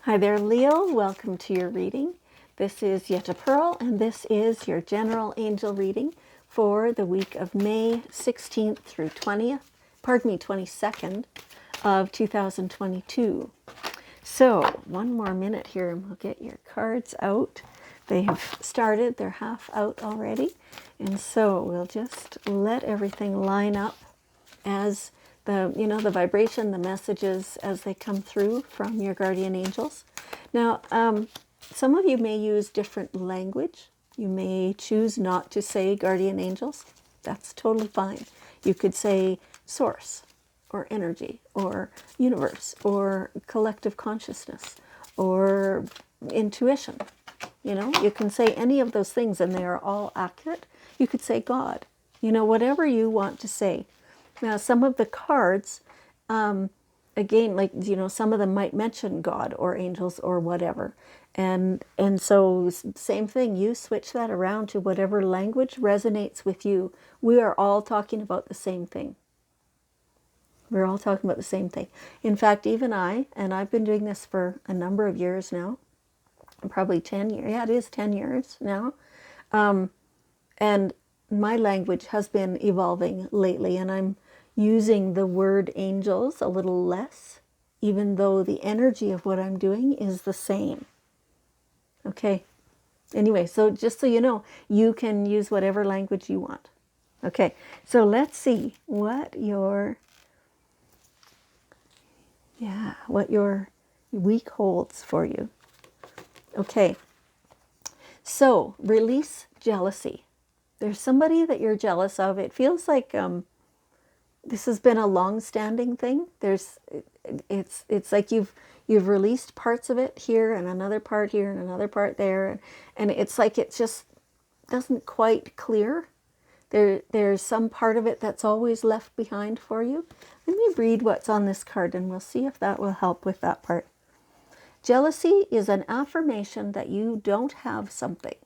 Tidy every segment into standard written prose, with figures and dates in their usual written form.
Hi there, Leo. Welcome to your reading. This is Yetta Pearl, and this is your general angel reading for the week of May 16th through 22nd of 2022. So, one more minute here and we'll get your cards out. They have started, they're half out already. And so we'll just let everything line up as the vibration, the messages as they come through from your guardian angels. Now, some of you may use different language. You may choose not to say guardian angels. That's totally fine. You could say source or energy or universe or collective consciousness or intuition. You can say any of those things and they are all accurate. You could say God, whatever you want to say. Now, some of the cards, again, some of them might mention God or angels or whatever. And so same thing, you switch that around to whatever language resonates with you. We are all talking about the same thing. We're all talking about the same thing. In fact, even I've been doing this for a number of years now, probably 10 years. Yeah, it is 10 years now. And my language has been evolving lately, and I'm using the word angels a little less, even though the energy of what I'm doing is the same. Okay. Anyway, so just so you know, you can use whatever language you want. Okay. So let's see what your week holds for you. Okay. So, release jealousy. There's somebody that you're jealous of. It feels like this has been a long-standing thing. It's like you've released parts of it here and another part here and another part there, and it's like it just doesn't quite clear. There's some part of it that's always left behind for you. Let me read what's on this card, and we'll see if that will help with that part. Jealousy is an affirmation that you don't have something,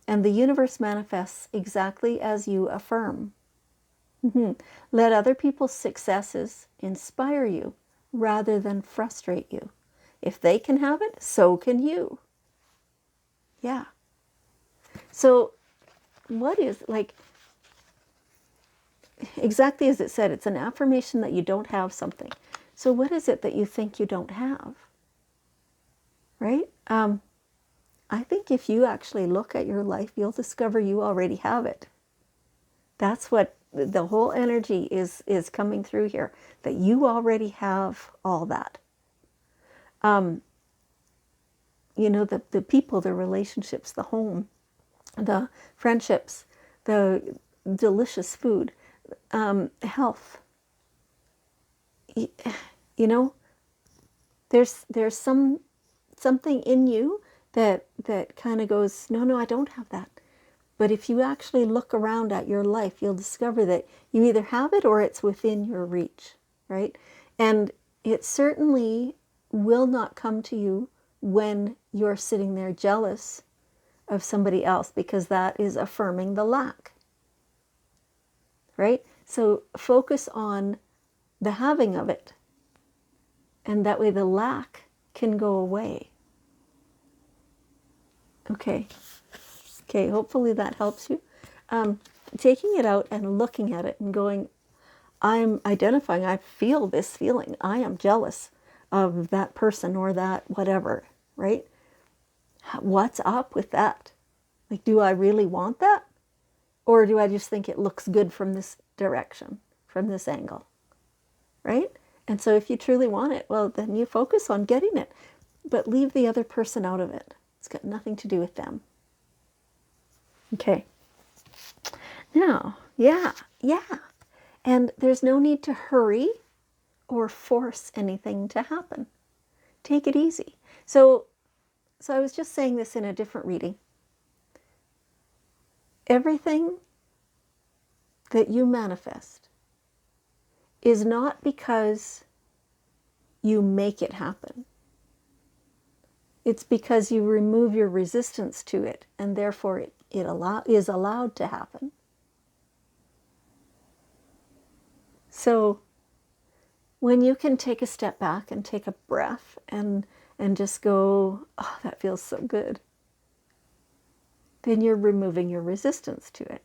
and the universe manifests exactly as you affirm. Let other people's successes inspire you rather than frustrate you. If they can have it, so can you. Yeah. So what is, exactly as it said, it's an affirmation that you don't have something. So what is it that you think you don't have? Right? I think if you actually look at your life, you'll discover you already have it. That's what the whole energy is coming through here, that you already have all that. The people, the relationships, the home, the friendships, the delicious food, health. There's something in you that kind of goes, no, I don't have that. But if you actually look around at your life, you'll discover that you either have it or it's within your reach, right? And it certainly will not come to you when you're sitting there jealous of somebody else, because that is affirming the lack, right? So focus on the having of it, and that way the lack can go away. Okay, hopefully that helps you. Taking it out and looking at it and going, I'm identifying, I feel this feeling. I am jealous of that person or that whatever, right? What's up with that? Like, do I really want that? Or do I just think it looks good from this direction, from this angle, right? And so if you truly want it, well, then you focus on getting it, but leave the other person out of it. It's got nothing to do with them. Okay. Now, yeah. And there's no need to hurry or force anything to happen. Take it easy. So I was just saying this in a different reading. Everything that you manifest is not because you make it happen. It's because you remove your resistance to it, and therefore it is allowed to happen. So when you can take a step back and take a breath and and just go, oh, that feels so good, then you're removing your resistance to it.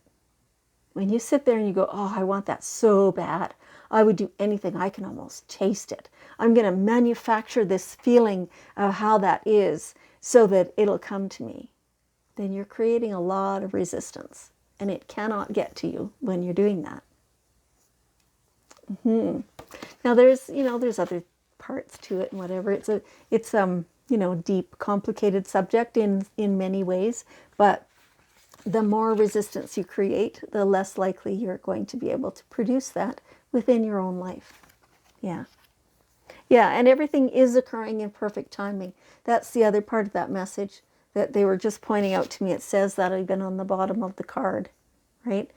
When you sit there and you go, oh, I want that so bad, I would do anything, I can almost taste it. I'm going to manufacture this feeling of how that is so that it'll come to me. Then you're creating a lot of resistance, and it cannot get to you when you're doing that. Now there's other parts to it and whatever. It's deep, complicated subject in many ways, but the more resistance you create, the less likely you're going to be able to produce that within your own life. Yeah. Yeah, and everything is occurring in perfect timing. That's the other part of that message that they were just pointing out to me. It says that even on the bottom of the card, right?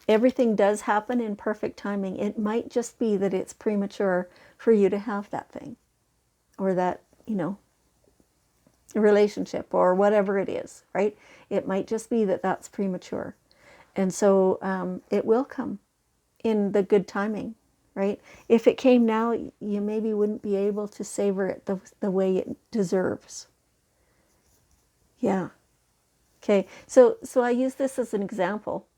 Everything does happen in perfect timing. It might just be that it's premature for you to have that thing, or that, relationship, or whatever it is, right? It might just be that that's premature. And so it will come in the good timing, right? If it came now, you maybe wouldn't be able to savor it the way it deserves. Yeah. Okay. So I use this as an example.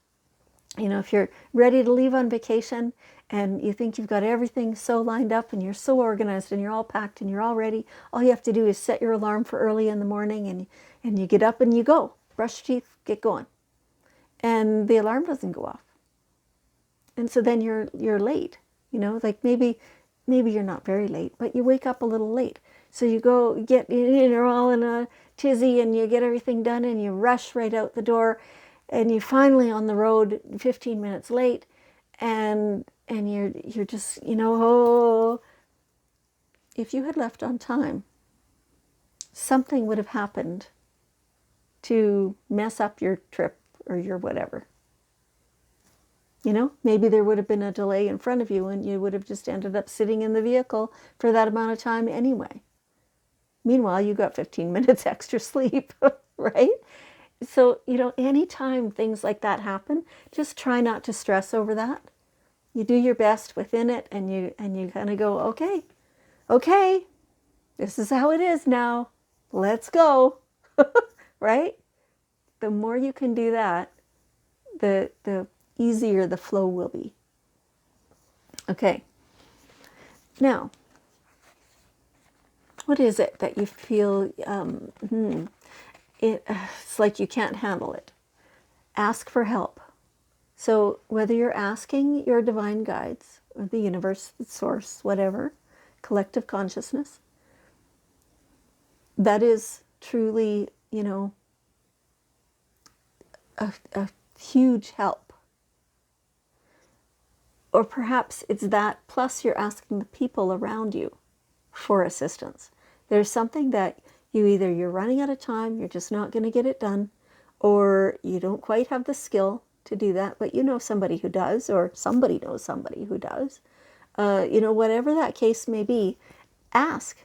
If you're ready to leave on vacation and you think you've got everything so lined up and you're so organized and you're all packed and you're all ready, all you have to do is set your alarm for early in the morning, and you get up and you go. Brush your teeth, get going. And the alarm doesn't go off. And so then you're late. Like maybe you're not very late, but you wake up a little late. So you go you're all in a tizzy and you get everything done and you rush right out the door. And you're finally on the road 15 minutes late, and you're just, oh, if you had left on time, something would have happened to mess up your trip or your whatever. Maybe there would have been a delay in front of you and you would have just ended up sitting in the vehicle for that amount of time anyway. Meanwhile, you got 15 minutes extra sleep, right? So, anytime things like that happen, just try not to stress over that. You do your best within it, and you kind of go, okay, this is how it is now. Let's go, right? The more you can do that, the easier the flow will be. Okay. Now, what is it that you feel it's like you can't handle it? Ask for help. So whether you're asking your divine guides or the universe, the source, whatever, collective consciousness, that is truly, a huge help. Or perhaps it's that plus you're asking the people around you for assistance. There's something that you're running out of time, you're just not going to get it done, or you don't quite have the skill to do that, but you know somebody who does, or somebody knows somebody who does. Whatever that case may be, ask.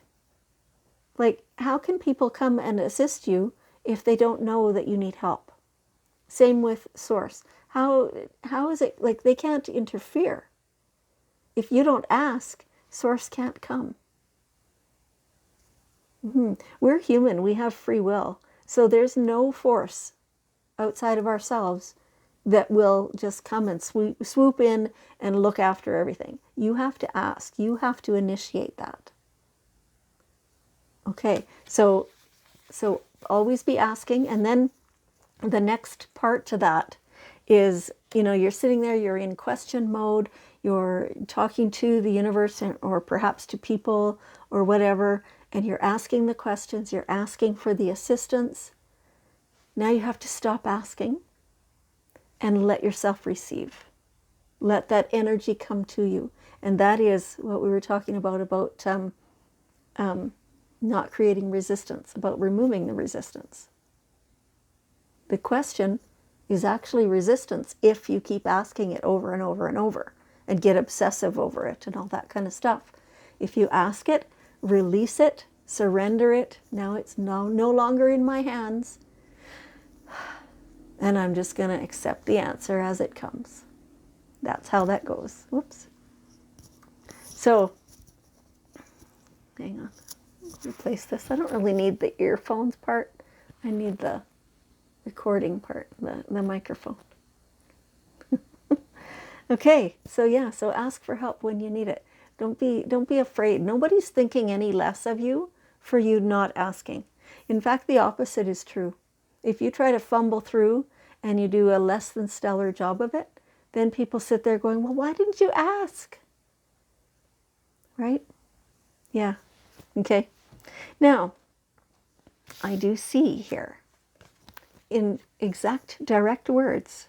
Like, how can people come and assist you if they don't know that you need help? Same with source. How is it, like, they can't interfere. If you don't ask, source can't come. We're human, we have free will. So there's no force outside of ourselves that will just come and swoop in and look after everything. You have to ask. You have to initiate that. Okay, so always be asking. And then the next part to that is, you're sitting there, you're in question mode, you're talking to the universe or perhaps to people or whatever, and you're asking the questions, you're asking for the assistance. Now you have to stop asking and let yourself receive. Let that energy come to you. And that is what we were talking about not creating resistance, about removing the resistance. The question is actually resistance if you keep asking it over and over and over and get obsessive over it and all that kind of stuff. If you ask it, release it, surrender it, now it's no longer in my hands, and I'm just going to accept the answer as it comes. That's how that goes. Whoops. So Hang on. Replace this. I don't really need the earphones part. I need the recording part, the microphone. Okay, so yeah, so ask for help when you need it. Don't be afraid. Nobody's thinking any less of you for you not asking. In fact, the opposite is true. If you try to fumble through and you do a less than stellar job of it, then people sit there going, well, why didn't you ask? Right? Yeah. Okay. Now, I do see here, in exact direct words,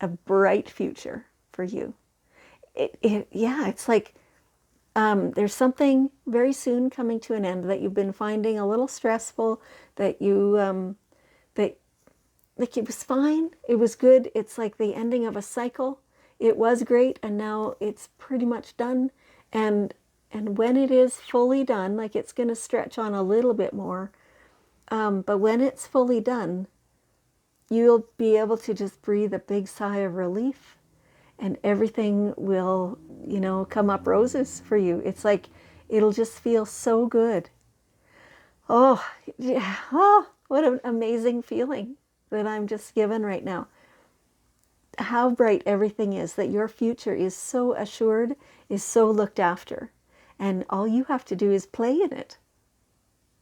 a bright future for you. Yeah, it's like there's something very soon coming to an end that you've been finding a little stressful, that that like it was fine, it was good. It's like the ending of a cycle. It was great, and now it's pretty much done. And when it is fully done, like it's going to stretch on a little bit more, but when it's fully done, you'll be able to just breathe a big sigh of relief, and everything will, come up roses for you. It's like it'll just feel so good. Oh, yeah. Oh, what an amazing feeling that I'm just given right now. How bright everything is, that your future is so assured, is so looked after. And all you have to do is play in it.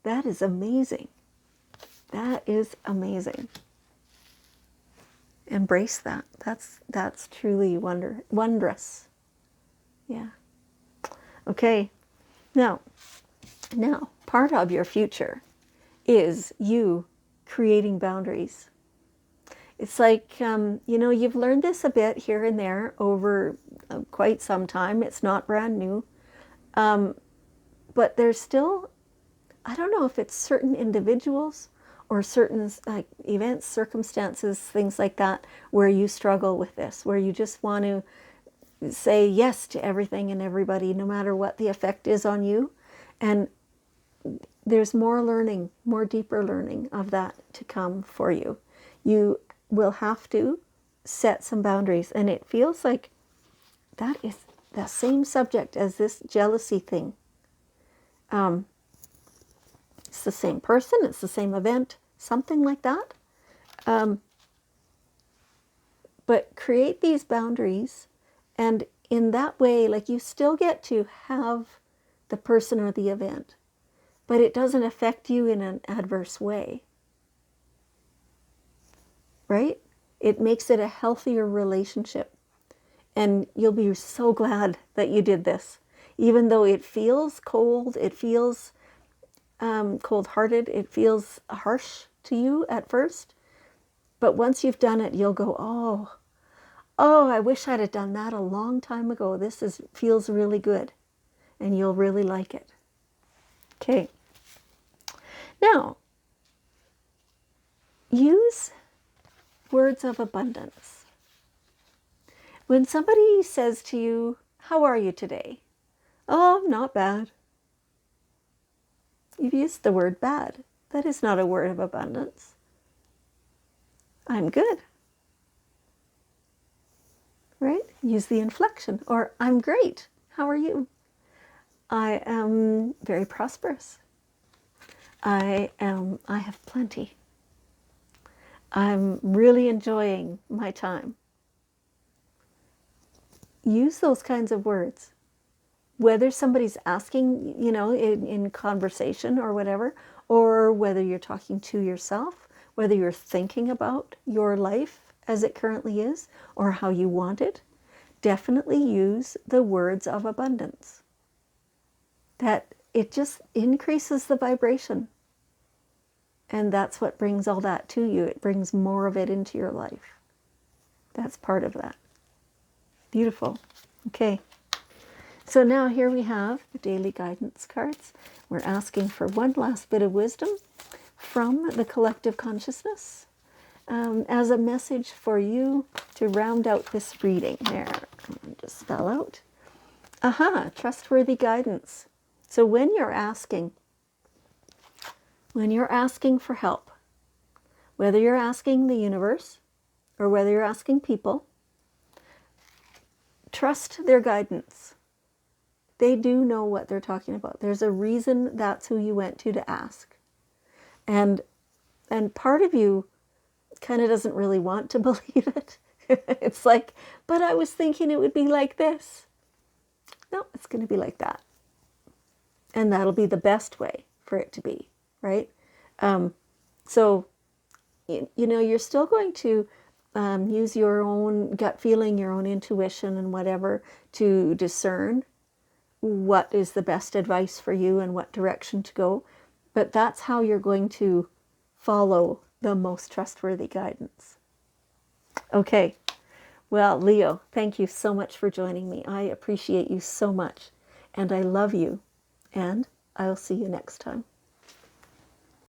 That is amazing. That is amazing. Embrace that. That's truly wondrous. Yeah. Okay. Now, part of your future is you creating boundaries. It's like, you've learned this a bit here and there over quite some time. It's not brand new. But there's still, I don't know if it's certain individuals or certain like events, circumstances, things like that, where you struggle with this, where you just want to say yes to everything and everybody, no matter what the effect is on you. And there's more learning, more deeper learning of that to come for you. You will have to set some boundaries. And it feels like that is the same subject as this jealousy thing. It's the same person, it's the same event, something like that. But create these boundaries, and in that way, like, you still get to have the person or the event, but it doesn't affect you in an adverse way. Right? It makes it a healthier relationship. And you'll be so glad that you did this. Even though it feels cold, it feels cold-hearted, it feels harsh to you at first. But once you've done it, you'll go, oh, I wish I'd have done that a long time ago. This feels really good. And you'll really like it. Okay. Now, use words of abundance. When somebody says to you, how are you today? Oh, not bad. You've used the word bad. That is not a word of abundance. I'm good. Right? Use the inflection. Or I'm great. How are you? I am very prosperous. I have plenty. I'm really enjoying my time. Use those kinds of words. Whether somebody's asking, in conversation or whatever, or whether you're talking to yourself, whether you're thinking about your life as it currently is, or how you want it, definitely use the words of abundance. That it just increases the vibration. And that's what brings all that to you. It brings more of it into your life. That's part of that. Beautiful. Okay. So now here we have the daily guidance cards. We're asking for one last bit of wisdom from the collective consciousness as a message for you to round out this reading. There, just spell out. Trustworthy guidance. So when you're asking for help, whether you're asking the universe or whether you're asking people, trust their guidance. They do know what they're talking about. There's a reason that's who you went to ask. And part of you kind of doesn't really want to believe it. It's like, but I was thinking it would be like this. No, it's going to be like that. And that'll be the best way for it to be, right? So, you're still going to use your own gut feeling, your own intuition and whatever to discern what is the best advice for you and what direction to go. But that's how you're going to follow the most trustworthy guidance. Okay. Well, Leo, thank you so much for joining me. I appreciate you so much. And I love you. And I'll see you next time.